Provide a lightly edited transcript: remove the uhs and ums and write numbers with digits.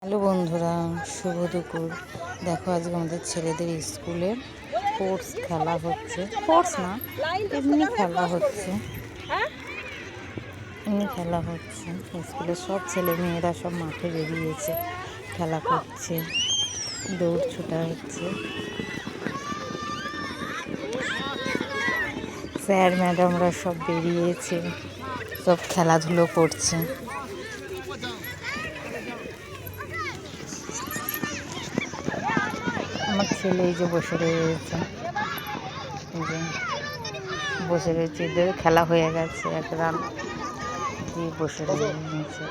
Hello বন্ধুরা, শুভ দুপুর। দেখো আজকে আমাদের ছেলেদের স্কুলে স্পোর্টস খেলা হচ্ছে। স্পোর্টস না, এমনি খেলা হচ্ছে। স্কুলের সব ছেলে মেয়েরা সব মাঠে বেরিয়েছে, খেলা করছে, দৌড় ছোটা হচ্ছে। স্যার ম্যাডামরা সব বেরিয়েছে, সব খেলাধুলো করছে। আমার ছেলে এই যে বসে রয়েছে, খেলা হয়ে গেছে, এক রান দিয়ে বসে রয়েছে।